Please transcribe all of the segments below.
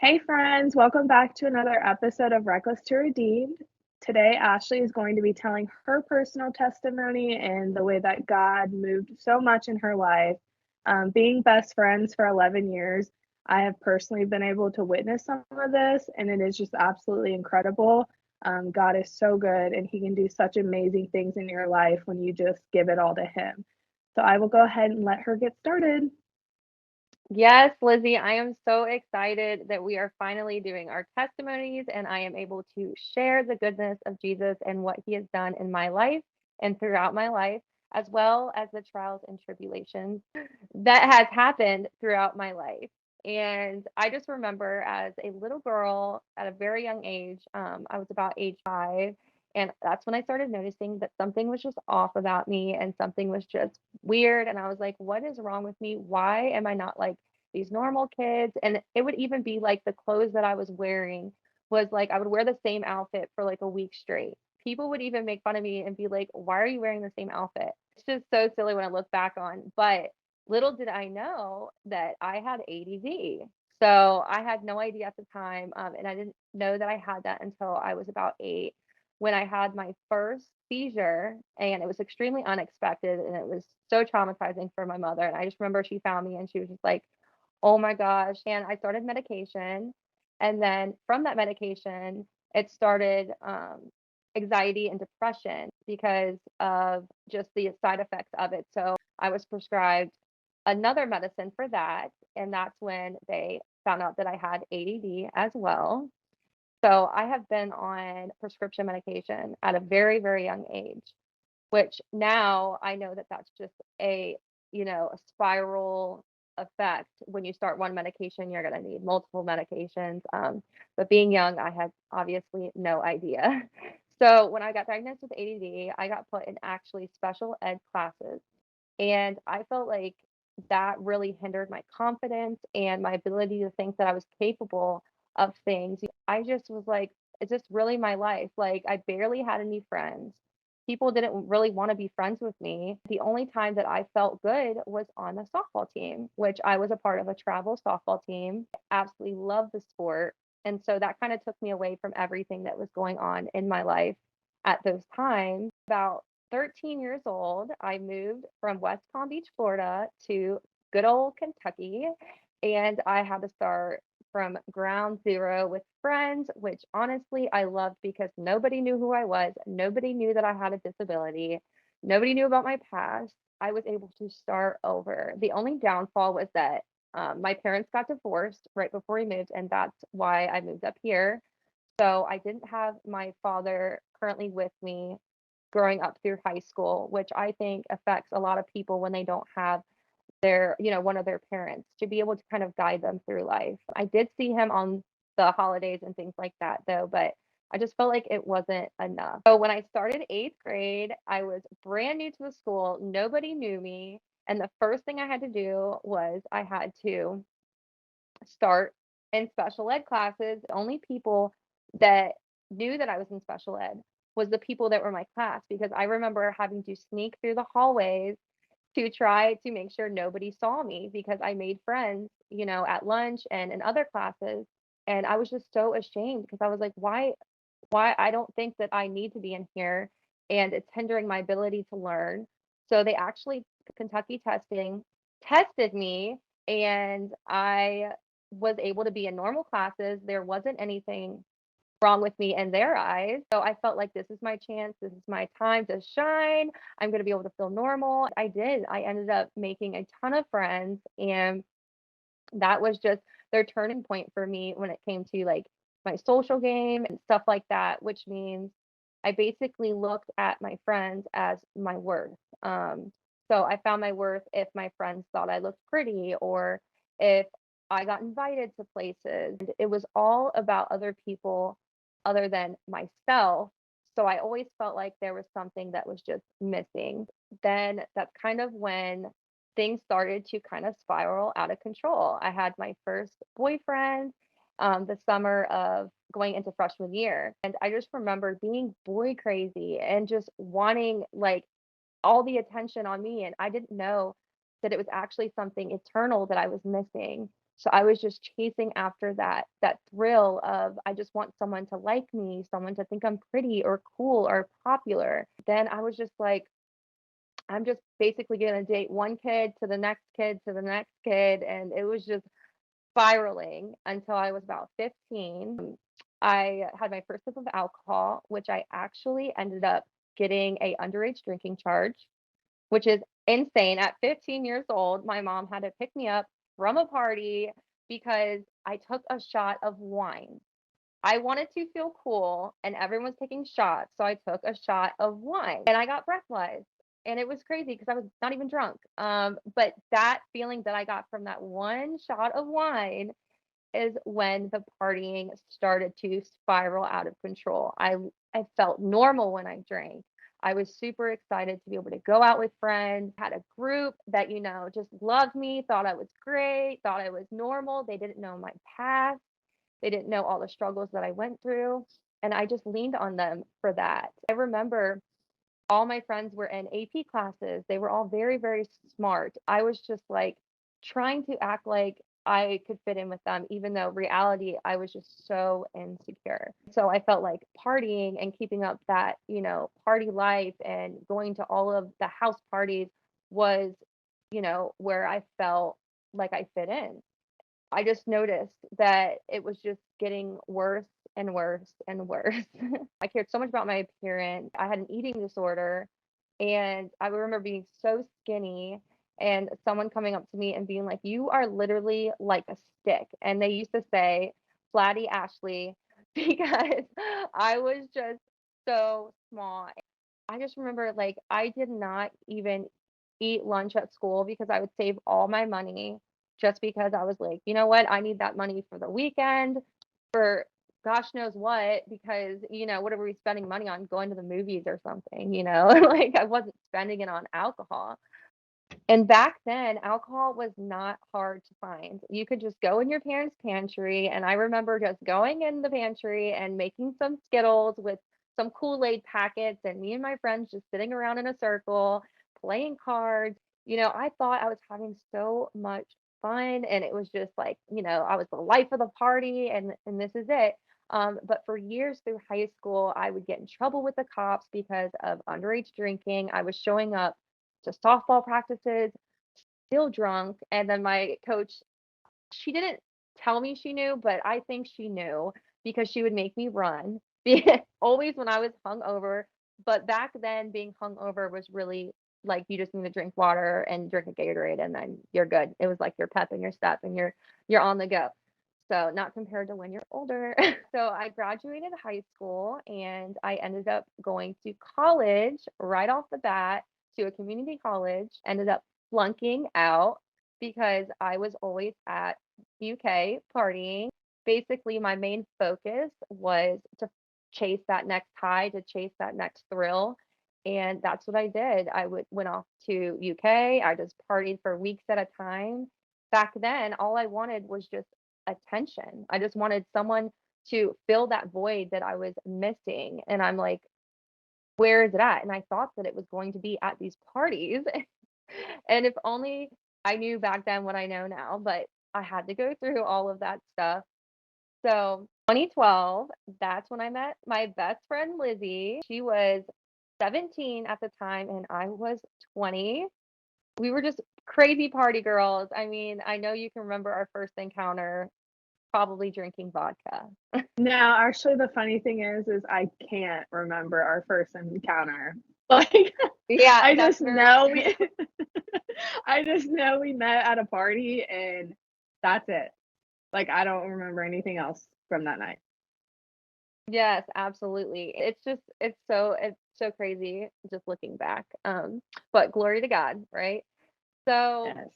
Hey friends, welcome back to another episode of Reckless to Redeemed. Today, Ashley is going to be telling her personal testimony and the way that God moved so much in her life. Being best friends for 11 years, I have personally been able to witness some of this, and it is just absolutely incredible. God is so good, and He can do such amazing things in your life when you just give it all to Him. So, I will go ahead and let her get started. Yes, Lizzie, I am so excited that we are finally doing our testimonies and I am able to share the goodness of Jesus and what he has done in my life and throughout my life, as well as the trials and tribulations that has happened throughout my life. And I just remember as a little girl at a very young age, I was about age 5, and that's when I started noticing that something was just off about me and something was just weird. And I was like, what is wrong with me? Why am I not like these normal kids? And it would even be like the clothes that I was wearing was like I would wear the same outfit for like a week straight. People would even make fun of me and be like, why are you wearing the same outfit? It's just so silly when I look back on. But little did I know that I had ADD. So I had no idea at the time. And I didn't know that I had that until I was about 8 when I had my first seizure. And it was extremely unexpected. And it was so traumatizing for my mother. And I just remember she found me and she was just like, oh my gosh. And I started medication. And then from that medication, it started anxiety and depression because of just the side effects of it. So I was prescribed another medicine for that. And that's when they found out that I had ADD as well. So I have been on prescription medication at a very, very young age, which now I know that that's just a spiral effect. When you start one medication, you're going to need multiple medications. But being young, I had obviously no idea. So when I got diagnosed with ADD, I got put in actually special ed classes. And I felt like that really hindered my confidence and my ability to think that I was capable of things. I just was like, is this really my life? Like, I barely had any friends. People didn't really want to be friends with me. The only time that I felt good was on the softball team, which I was a part of a travel softball team. I absolutely love the sport. And so that kind of took me away from everything that was going on in my life at those times. About 13 years old, I moved from West Palm Beach, Florida to good old Kentucky. And I had to start from ground zero with friends, which honestly I loved because nobody knew who I was. Nobody knew that I had a disability. Nobody knew about my past. I was able to start over. The only downfall was that my parents got divorced right before we moved, and that's why I moved up here. So I didn't have my father currently with me growing up through high school, which I think affects a lot of people when they don't have one of their parents to be able to kind of guide them through life. I did see him on the holidays and things like that though, but I just felt like it wasn't enough. So when I started 8th grade, I was brand new to the school. Nobody knew me. And the first thing I had to do was I had to start in special ed classes. The only people that knew that I was in special ed was the people that were my class because I remember having to sneak through the hallways to try to make sure nobody saw me because I made friends, at lunch and in other classes. And I was just so ashamed because I was like, why I don't think that I need to be in here and it's hindering my ability to learn. So they actually Kentucky testing tested me and I was able to be in normal classes. There wasn't anything wrong with me in their eyes. So I felt like this is my chance. This is my time to shine. I'm going to be able to feel normal. I did. I ended up making a ton of friends and that was just their turning point for me when it came to like my social game and stuff like that, which means I basically looked at my friends as my worth. So I found my worth if my friends thought I looked pretty or if I got invited to places. It was all about other people other than myself. So I always felt like there was something that was just missing. Then that's kind of when things started to kind of spiral out of control. I had my first boyfriend the summer of going into freshman year. And I just remember being boy crazy and just wanting like all the attention on me. And I didn't know that it was actually something eternal that I was missing. So I was just chasing after that thrill of I just want someone to like me, someone to think I'm pretty or cool or popular. Then I was just like, I'm just basically going to date one kid to the next kid to the next kid. And it was just spiraling until I was about 15. I had my first sip of alcohol, which I actually ended up getting a underage drinking charge, which is insane. At 15 years old, my mom had to pick me up from a party because I took a shot of wine. I wanted to feel cool and everyone was taking shots, so I took a shot of wine and I got breathalyzed. And it was crazy because I was not even drunk. But that feeling that I got from that one shot of wine is when the partying started to spiral out of control. I felt normal when I drank. I was super excited to be able to go out with friends, had a group that, just loved me, thought I was great, thought I was normal. They didn't know my past. They didn't know all the struggles that I went through. And I just leaned on them for that. I remember all my friends were in AP classes. They were all very, very smart. I was just like trying to act like I could fit in with them, even though reality, I was just so insecure. So I felt like partying and keeping up that, party life and going to all of the house parties was, where I felt like I fit in. I just noticed that it was just getting worse and worse and worse. I cared so much about my appearance. I had an eating disorder, and I remember being so skinny and someone coming up to me and being like, "You are literally like a stick." And they used to say, "Flatty Ashley," because I was just so small. I just remember like I did not even eat lunch at school because I would save all my money just because I was like, you know what? I need that money for the weekend, for gosh knows what, because, what are we spending money on? Going to the movies or something, like I wasn't spending it on alcohol. And back then, alcohol was not hard to find. You could just go in your parents' pantry. And I remember just going in the pantry and making some Skittles with some Kool-Aid packets, and me and my friends just sitting around in a circle, playing cards. I thought I was having so much fun. And it was just like, I was the life of the party, and this is it. But for years through high school, I would get in trouble with the cops because of underage drinking. I was showing up to softball practices, still drunk. And then my coach, she didn't tell me she knew, but I think she knew because she would make me run always when I was hungover. But back then, being hungover was really like you just need to drink water and drink a Gatorade and then you're good. It was like your pep and your step and you're on the go. So not compared to when you're older. So I graduated high school and I ended up going to college right off the bat, to a community college. Ended up flunking out because I was always at UK partying. Basically, my main focus was to chase that next high, to chase that next thrill. And that's what I did. Went off to UK. I just partied for weeks at a time. Back then, all I wanted was just attention. I just wanted someone to fill that void that I was missing. And I'm like, where is it at? And I thought that it was going to be at these parties. And if only I knew back then what I know now, but I had to go through all of that stuff. So 2012, that's when I met my best friend Lizzie. She was 17 at the time and I was 20. We were just crazy party girls. I mean, I know you can remember our first encounter, probably drinking vodka. Now, actually, the funny thing is I can't remember our first encounter. Like, Yeah, I that's just very know true. I just know we met at a party and that's it. Like, I don't remember anything else from that night. Yes, absolutely. It's so crazy just looking back. But glory to God, right? So Yes.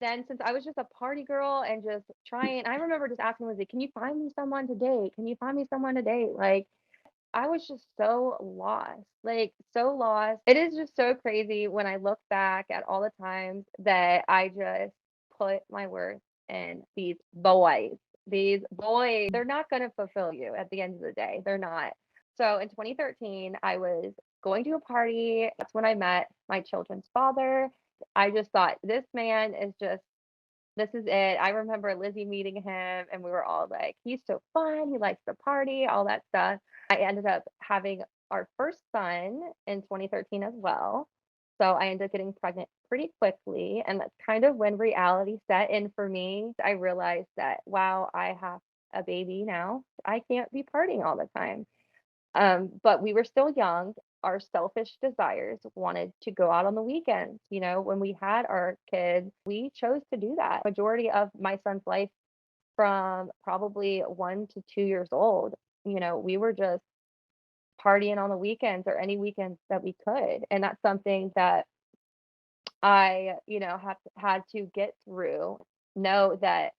then since I was just a party girl and just trying, I remember just asking Lizzie, "Can you find me someone to date? Can you find me someone to date?" Like I was just so lost. Like so lost. It is just so crazy when I look back at all the times that I just put my worth in these boys. These boys, they're not going to fulfill you at the end of the day. They're not. So in 2013, I was going to a party. That's when I met my children's father. I just thought this man is just This is it. I remember Lizzie meeting him, and we were all like, he's so fun. He likes to party, all that stuff. I ended up having our first son in 2013 as well. So I ended up getting pregnant pretty quickly. And that's kind of when reality set in for me. I realized that, wow, I have a baby now. I can't be partying all the time. But we were still young. Our selfish desires wanted to go out on the weekends. When we had our kids, we chose to do that. Majority of my son's life from probably 1 to 2 years old, we were just partying on the weekends or any weekends that we could. And that's something that I, have had to get through, know that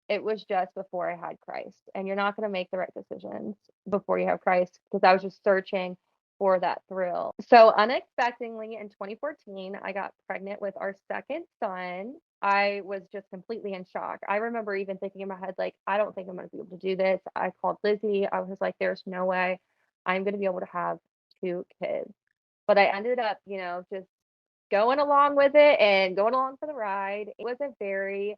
it was just before I had Christ. And you're not going to make the right decisions before you have Christ because I was just searching for that thrill. So, unexpectedly in 2014, I got pregnant with our second son. I was just completely in shock. I remember even thinking in my head, like, I don't think I'm going to be able to do this. I called Lizzie. I was like, there's no way I'm going to be able to have two kids. But I ended up, just going along with it and going along for the ride. It was a very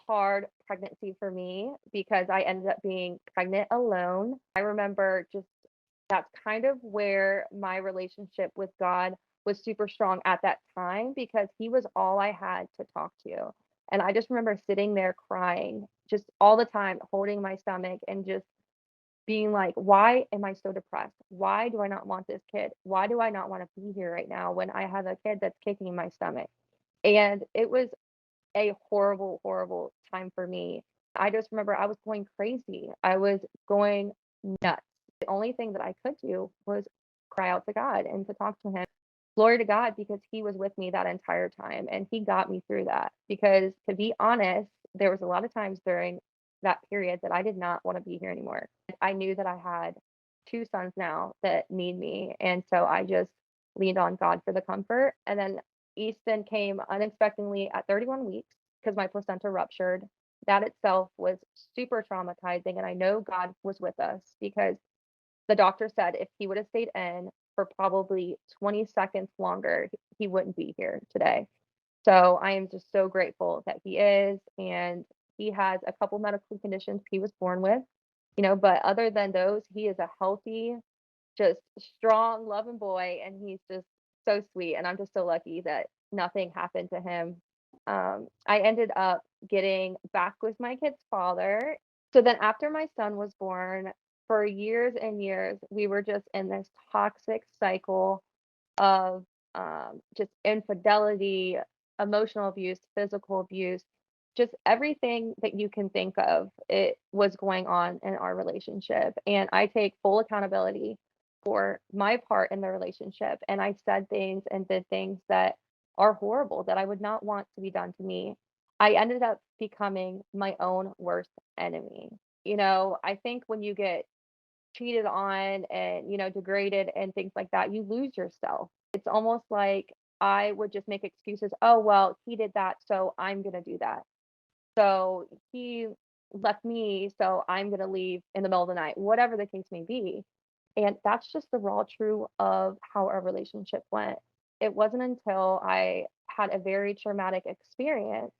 hard pregnancy for me because I ended up being pregnant alone. I remember just that's kind of where my relationship with God was super strong at that time because he was all I had to talk to. And I just remember sitting there crying just all the time, holding my stomach and just being like, why am I so depressed? Why do I not want this kid? Why do I not want to be here right now when I have a kid that's kicking in my stomach? And it was a horrible, horrible time for me. I just remember I was going crazy. I was going nuts. The only thing that I could do was cry out to God and to talk to him. Glory to God because he was with me that entire time and he got me through that. Because to be honest, there was a lot of times during that period that I did not want to be here anymore. I knew that I had two sons now that need me. And so I just leaned on God for the comfort. And then Easton came unexpectedly at 31 weeks because my placenta ruptured. That itself was super traumatizing. And I know God was with us because the doctor said if he would have stayed in for probably 20 seconds longer, he wouldn't be here today. So I am just so grateful that he is. And he has a couple medical conditions he was born with, but other than those, he is a healthy, just strong, loving boy. And he's just so sweet. And I'm just so lucky that nothing happened to him. I ended up getting back with my kid's father. So then after my son was born, for years and years, we were just in this toxic cycle of just infidelity, emotional abuse, physical abuse, just everything that you can think of. It was going on in our relationship. And I take full accountability for my part in the relationship. And I said things and did things that are horrible that I would not want to be done to me. I ended up becoming my own worst enemy. I think when you get cheated on and degraded and things like that, you lose yourself. It's almost like I would just make excuses. Oh, well, he did that, so I'm going to do that. So he left me, so I'm going to leave in the middle of the night, whatever the case may be. And that's just the raw truth of how our relationship went. It wasn't until I had a very traumatic experience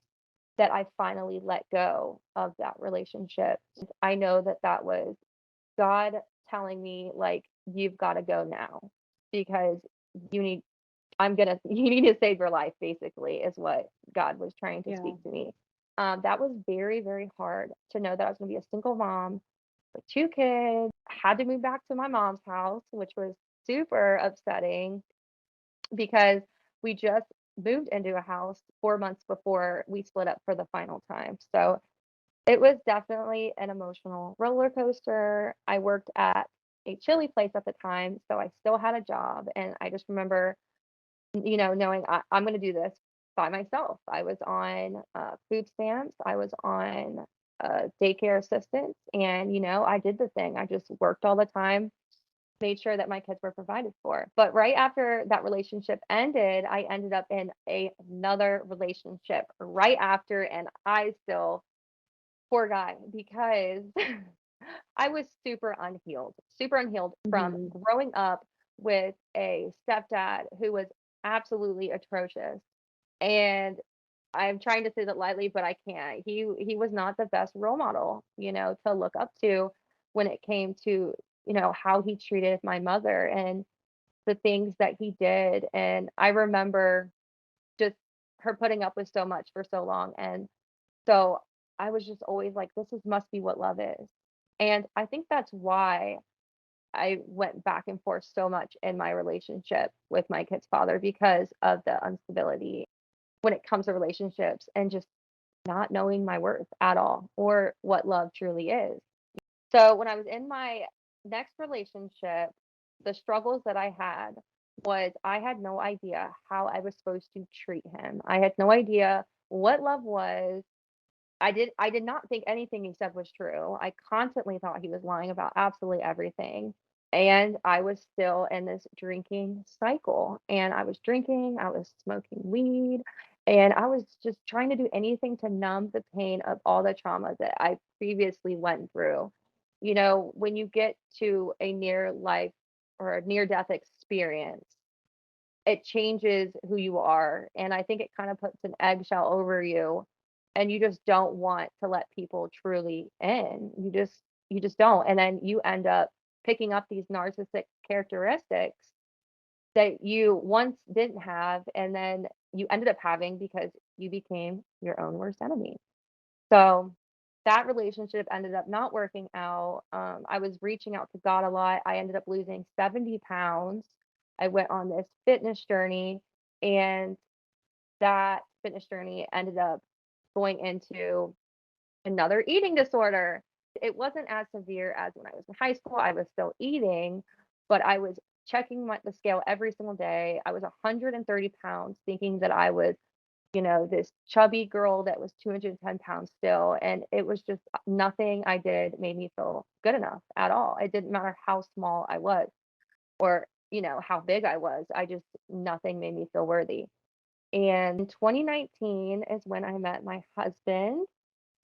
that I finally let go of that relationship. I know that that was God telling me, like, you've got to go now because you need, you need to save your life, basically, is what God was trying to Yeah. speak to me. That was very, very hard to know that I was going to be a single mom with two kids, had to move back to my mom's house, which was super upsetting because we just moved into a house 4 months before we split up for the final time. So it was definitely an emotional roller coaster. I worked at a chili place at the time, so I still had a job. And I just remember, knowing I'm going to do this by myself. I was on food stamps, I was on daycare assistance, and, I did the thing. I just worked all the time, made sure that my kids were provided for. But right after that relationship ended, I ended up in another relationship right after, and I still poor guy because I was super unhealed from Hmm. growing up with a stepdad who was absolutely atrocious. And I'm trying to say that lightly, but I can't. He was not the best role model, to look up to when it came to, how he treated my mother and the things that he did. And I remember just her putting up with so much for so long. And so I was just always like, this is must be what love is. And I think that's why I went back and forth so much in my relationship with my kid's father because of the instability when it comes to relationships and just not knowing my worth at all or what love truly is. So when I was in my next relationship, the struggles that I had was I had no idea how I was supposed to treat him. I had no idea what love was. I did not think anything he said was true. I constantly thought he was lying about absolutely everything. And I was still in this drinking cycle. And I was drinking, I was smoking weed, and I was just trying to do anything to numb the pain of all the trauma that I previously went through. When you get to a near life or a near death experience, it changes who you are. And I think it kind of puts an eggshell over you and you just don't want to let people truly in. You just don't. And then you end up picking up these narcissistic characteristics that you once didn't have and then you ended up having because you became your own worst enemy. So that relationship ended up not working out. I was reaching out to God a lot. I ended up losing 70 pounds. I went on this fitness journey, and that fitness journey ended up going into another eating disorder. It wasn't as severe as when I was in high school. I was still eating, but I was checking the scale every single day. I was 130 pounds, thinking that I was this chubby girl that was 210 pounds still. And it was just nothing I did made me feel good enough at all. It didn't matter how small I was or, how big I was. Nothing made me feel worthy. And 2019 is when I met my husband,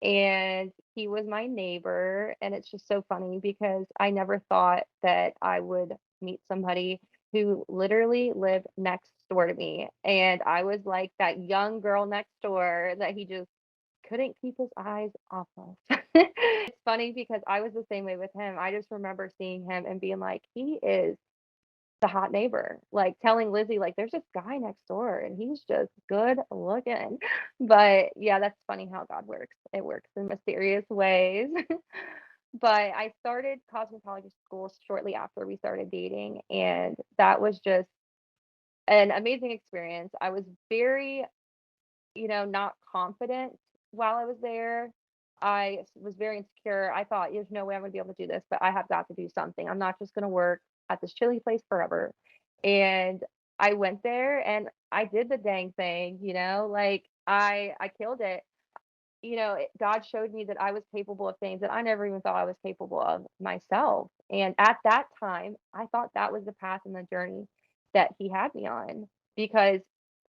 and he was my neighbor. And it's just so funny because I never thought that I would meet somebody who literally lived next door to me. And I was like that young girl next door that he just couldn't keep his eyes off of. It's funny because I was the same way with him. I just remember seeing him and being like, he is the hot neighbor, like telling Lizzie, like, there's this guy next door and he's just good looking. But yeah, that's funny how God works. It works in mysterious ways. But I started cosmetology school shortly after we started dating, and that was just an amazing experience. I was very, not confident while I was there. Was very insecure. I thought, there's no way I'm going to be able to do this, but I have got to do something. I'm not just going to work at this chili place forever. And I went there and I did the dang thing, like I killed it. God showed me that I was capable of things that I never even thought I was capable of myself. And at that time, I thought that was the path and the journey that he had me on because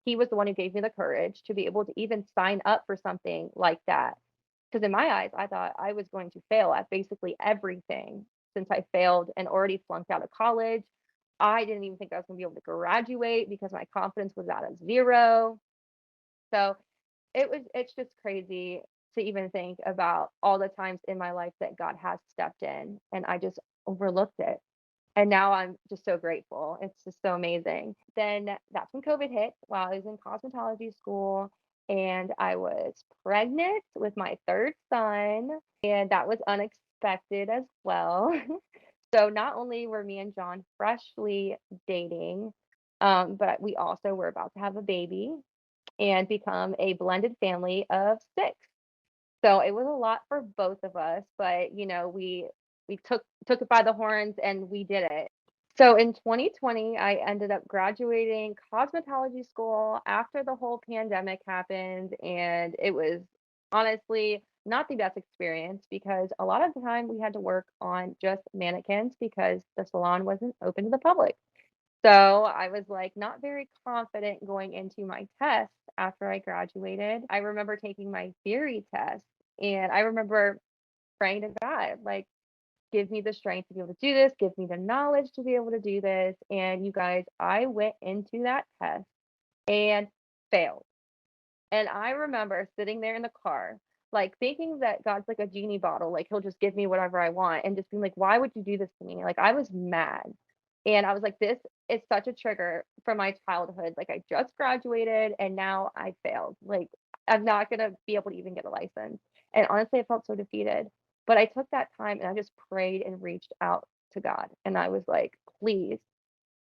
he was the one who gave me the courage to be able to even sign up for something like that. Because in my eyes, I thought I was going to fail at basically everything since I failed and already flunked out of college. I didn't even think I was going to be able to graduate because my confidence was at a zero. So it's just crazy to even think about all the times in my life that God has stepped in and I just overlooked it. And now I'm just so grateful. It's just so amazing. Then that's when COVID hit while I was in cosmetology school, and I was pregnant with my third son, and that was unexpected as well. So not only were me and John freshly dating, but we also were about to have a baby and become a blended family of six. So it was a lot for both of us, but we took it by the horns and we did it. So in 2020, I ended up graduating cosmetology school after the whole pandemic happened, and it was honestly not the best experience because a lot of the time we had to work on just mannequins because the salon wasn't open to the public. So I was like not very confident going into my test after I graduated. I remember taking my theory test and I remember praying to God, like, give me the strength to be able to do this, give me the knowledge to be able to do this. And you guys, I went into that test and failed. And I remember sitting there in the car, like thinking that God's like a genie bottle, like he'll just give me whatever I want, and just being like, why would you do this to me? Like I was mad. And I was like, this is such a trigger from my childhood. Like I just graduated and now I failed. Like I'm not gonna be able to even get a license. And honestly, I felt so defeated. But I took that time and I just prayed and reached out to God. And I was like, please,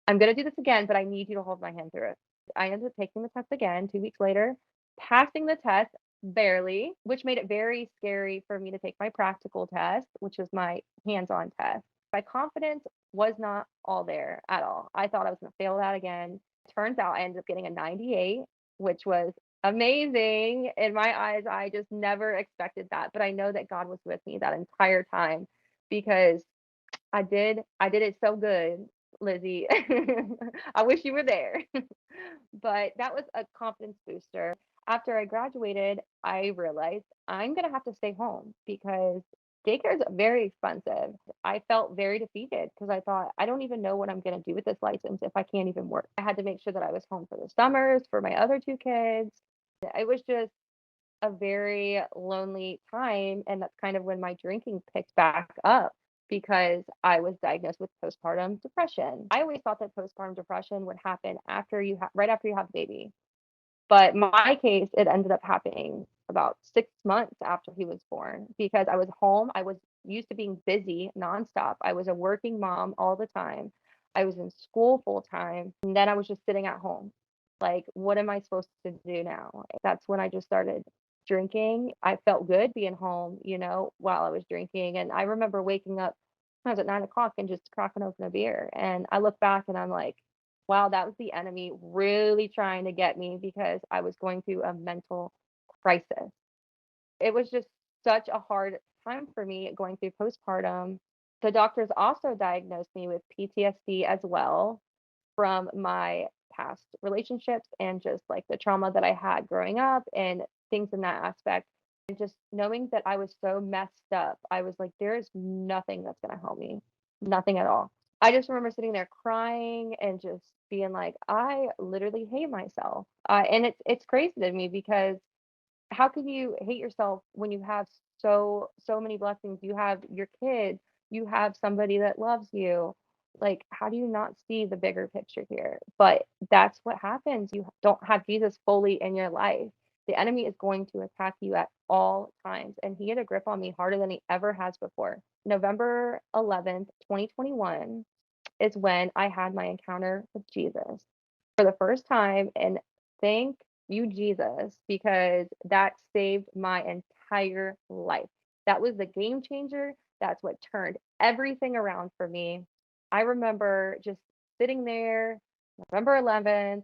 I'm going to do this again, but I need you to hold my hand through it. I ended up taking the test again 2 weeks later, passing the test barely, which made it very scary for me to take my practical test, which was my hands on test. My confidence was not all there at all. I thought I was going to fail that again. Turns out I ended up getting a 98, which was amazing in my eyes. I just never expected that. But I know that God was with me that entire time because I did it so good, Lizzie. I wish you were there. But that was a confidence booster. After I graduated, I realized I'm going to have to stay home because daycare is very expensive. I felt very defeated because I thought, I don't even know what I'm going to do with this license if I can't even work. I had to make sure that I was home for the summers for my other two kids. It was just a very lonely time. And that's kind of when my drinking picked back up because I was diagnosed with postpartum depression. I always thought that postpartum depression would happen right after you have a baby. But my case, it ended up happening about 6 months after he was born because I was home. I was used to being busy nonstop. I was a working mom all the time. I was in school full time. And then I was just sitting at home. Like, what am I supposed to do now? That's when I just started drinking. I felt good being home, while I was drinking. And I remember waking up sometimes at 9 o'clock and just cracking open a beer. And I look back and I'm like, wow, that was the enemy really trying to get me because I was going through a mental crisis. It was just such a hard time for me going through postpartum. The doctors also diagnosed me with PTSD as well from my past relationships and just like the trauma that I had growing up and things in that aspect. And just knowing that I was so messed up, I was like, there is nothing that's going to help me, nothing at all. I just remember sitting there crying and just being like, I literally hate myself. And it's crazy to me because how can you hate yourself when you have so many blessings? You have your kids, you have somebody that loves you. Like, how do you not see the bigger picture here? But that's what happens. You don't have Jesus fully in your life. The enemy is going to attack you at all times. And he had a grip on me harder than he ever has before. November 11th, 2021 is when I had my encounter with Jesus for the first time. And thank you, Jesus, because that saved my entire life. That was the game changer. That's what turned everything around for me. I remember just sitting there, November 11th,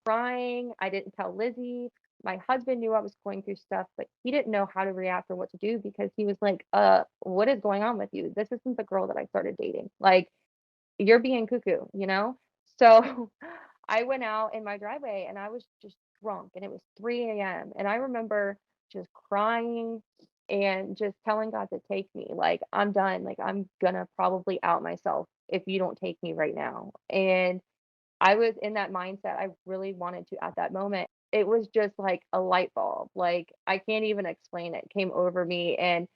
crying. I didn't tell Lizzie. My husband knew I was going through stuff, but he didn't know how to react or what to do because he was like, what is going on with you? This isn't the girl that I started dating. Like, you're being cuckoo. So I went out in my driveway and I was just drunk and it was 3 a.m. And I remember just crying and just telling God to take me. Like, I'm done. Like, I'm gonna probably out myself if you don't take me right now. And I was in that mindset. I really wanted to at that moment. It was just like a light bulb. Like, I can't even explain it. Came over me and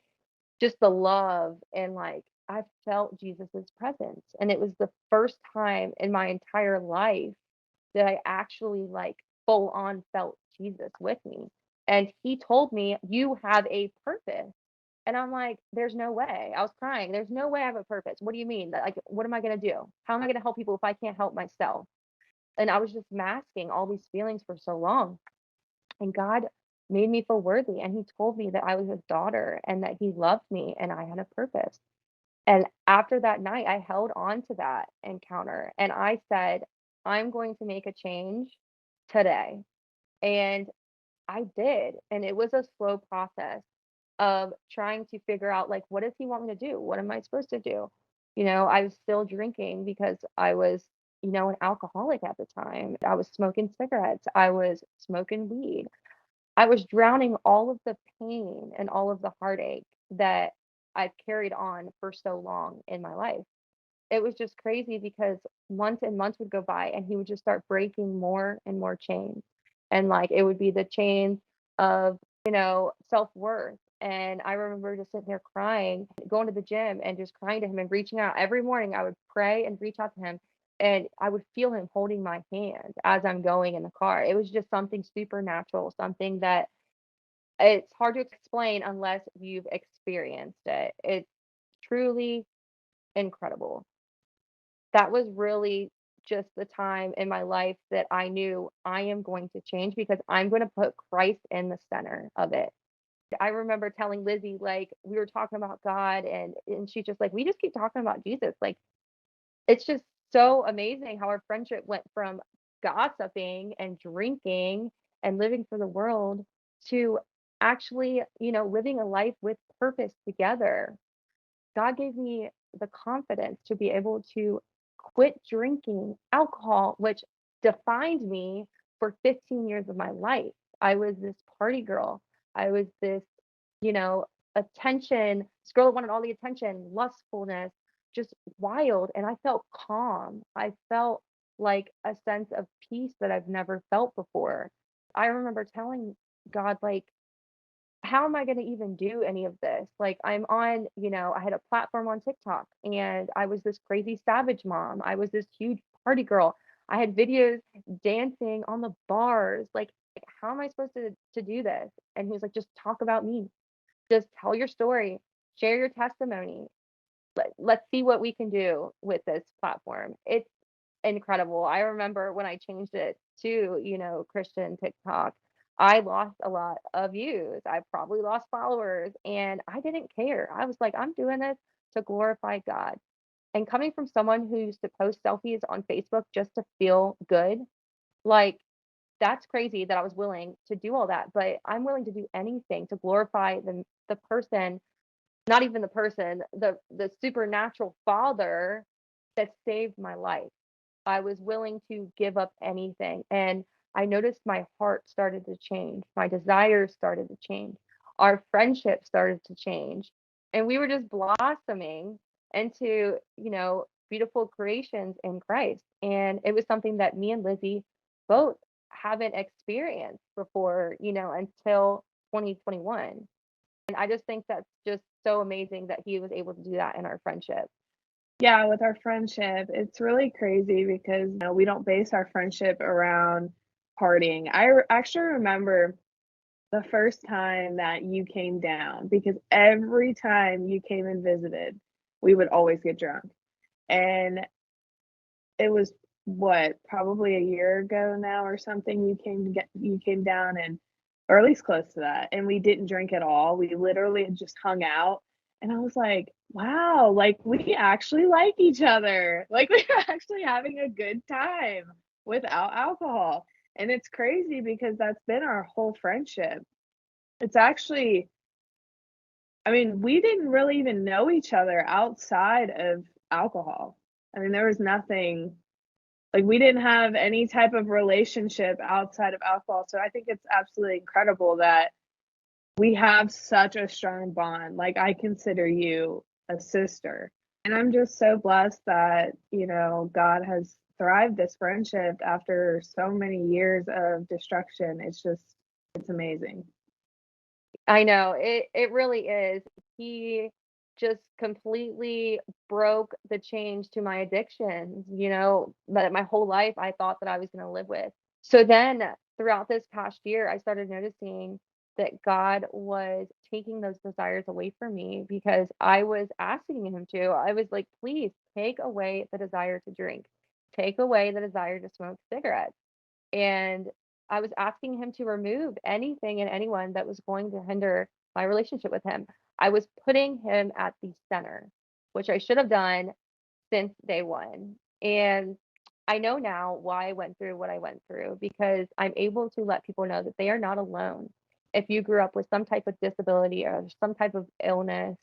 just the love and like I felt Jesus's presence. And it was the first time in my entire life that I actually like full on felt Jesus with me. And he told me, "You have a purpose." And I'm like, "There's no way." I was crying. "There's no way I have a purpose. What do you mean? Like, what am I going to do? How am I going to help people if I can't help myself?" And I was just masking all these feelings for so long. And God made me feel worthy. And He told me that I was His daughter and that He loved me and I had a purpose. And after that night, I held on to that encounter and I said, I'm going to make a change today. And I did. And it was a slow process of trying to figure out, like, what does He want me to do? What am I supposed to do? I was still drinking because I was, an alcoholic at the time. I was smoking cigarettes, I was smoking weed. I was drowning all of the pain and all of the heartache that I've carried on for so long in my life. It was just crazy because months and months would go by and he would just start breaking more and more chains. And like it would be the chains of, self-worth. And I remember just sitting there crying, going to the gym and just crying to him and reaching out. Every morning I would pray and reach out to him, and I would feel him holding my hand as I'm going in the car. It was just something supernatural, something that it's hard to explain unless you've experienced it. It's truly incredible. That was really just the time in my life that I knew I am going to change because I'm going to put Christ in the center of it. I remember telling Lizzie, like, we were talking about God, and she's just like, we just keep talking about Jesus. Like, it's just so amazing how our friendship went from gossiping and drinking and living for the world to actually, living a life with purpose together. God gave me the confidence to be able to quit drinking alcohol, which defined me for 15 years of my life. I was this party girl. I was this, you know, attention, this girl that wanted all the attention, lustfulness, just wild. And I felt calm. I felt like a sense of peace that I've never felt before. I remember telling God, like, how am I going to even do any of this? Like, I'm on, I had a platform on TikTok and I was this crazy savage mom. I was this huge party girl. I had videos dancing on the bars. Like, how am I supposed to do this? And he was like, just talk about me. Just tell your story, share your testimony. Let's see what we can do with this platform. It's incredible. I remember when I changed it to, Christian TikTok, I lost a lot of views. I probably lost followers and I didn't care. I was like, I'm doing this to glorify God. And coming from someone who used to post selfies on Facebook just to feel good, like that's crazy that I was willing to do all that. But I'm willing to do anything to glorify the person, not even the person, the supernatural father that saved my life. I was willing to give up anything. And I noticed my heart started to change. My desires started to change. Our friendship started to change. And we were just blossoming into, beautiful creations in Christ. And it was something that me and Lizzie both haven't experienced before, until 2021. And I just think that's just so amazing that he was able to do that in our friendship. Yeah, with our friendship, it's really crazy because we don't base our friendship around partying. Actually remember the first time that you came down because every time you came and visited, we would always get drunk. And it was what, probably a year ago now or something, you came down, and or at least close to that, and we didn't drink at all. We literally just hung out, and I was like, "Wow, like we actually like each other. Like we're actually having a good time without alcohol." And it's crazy because that's been our whole friendship. It's actually, I mean, we didn't really even know each other outside of alcohol. I mean, there was nothing, like, we didn't have any type of relationship outside of alcohol, so I think it's absolutely incredible that we have such a strong bond. Like, I consider you a sister, and I'm just so blessed that, God has thrived this friendship after so many years of destruction. It's amazing. I know it really is. He just completely broke the chains to my addictions, that my whole life I thought that I was going to live with. So then throughout this past year, I started noticing that God was taking those desires away from me because I was asking him to. I was like, please take away the desire to drink, take away the desire to smoke cigarettes. And I was asking him to remove anything and anyone that was going to hinder my relationship with him. I was putting him at the center, which I should have done since day one. And I know now why I went through what I went through because I'm able to let people know that they are not alone. If you grew up with some type of disability or some type of illness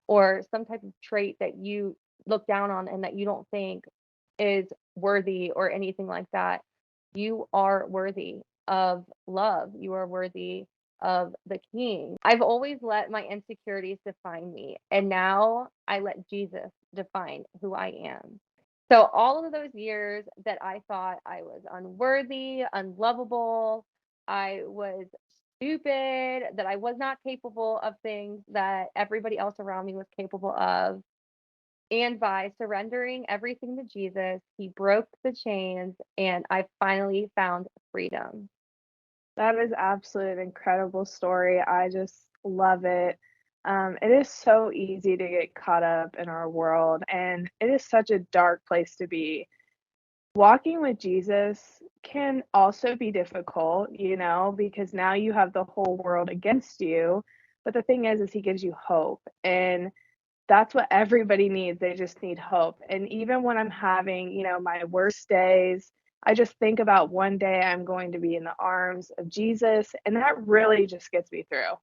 or some type of trait that you look down on and that you don't think is worthy or anything like that, you are worthy of love. You are worthy of the king. I've always let my insecurities define me, and now I let Jesus define who I am. So all of those years that I thought I was unworthy, unlovable, I was stupid, that I was not capable of things that everybody else around me was capable of. And by surrendering everything to Jesus, he broke the chains and I finally found freedom. That is absolutely an incredible story. I just love it. It is so easy to get caught up in our world, and it is such a dark place to be. Walking with Jesus can also be difficult, because now you have the whole world against you. But the thing is he gives you hope. And that's what everybody needs. They just need hope. And even when I'm having, my worst days, I just think about one day I'm going to be in the arms of Jesus, and that really just gets me through.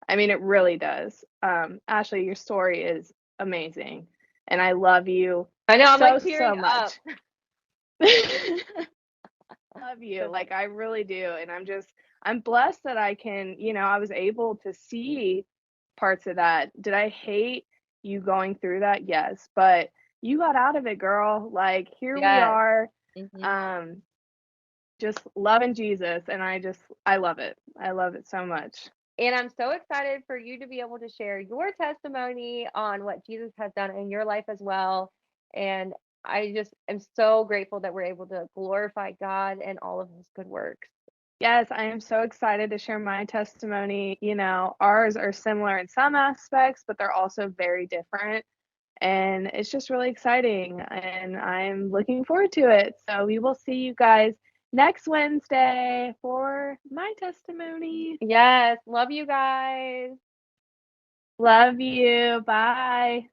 I mean, it really does. Ashley, your story is amazing, and I love you I know, I'm so, like so tearing up. much. Love you. That's Like, I really do. And I'm blessed that I can, I was able to see parts of that. Did I hate you going through that? Yes. But you got out of it, girl. Like, here we yes. are, Hmm. um, just loving Jesus. And I love it. I love it so much. And I'm so excited for you to be able to share your testimony on what Jesus has done in your life as well. And I just am so grateful that we're able to glorify God and all of his good works. Yes, I am so excited to share my testimony. Ours are similar in some aspects, but they're also very different. And it's just really exciting, and I'm looking forward to it. So we will see you guys next Wednesday for my testimony. Yes. Love you guys. Love you. Bye.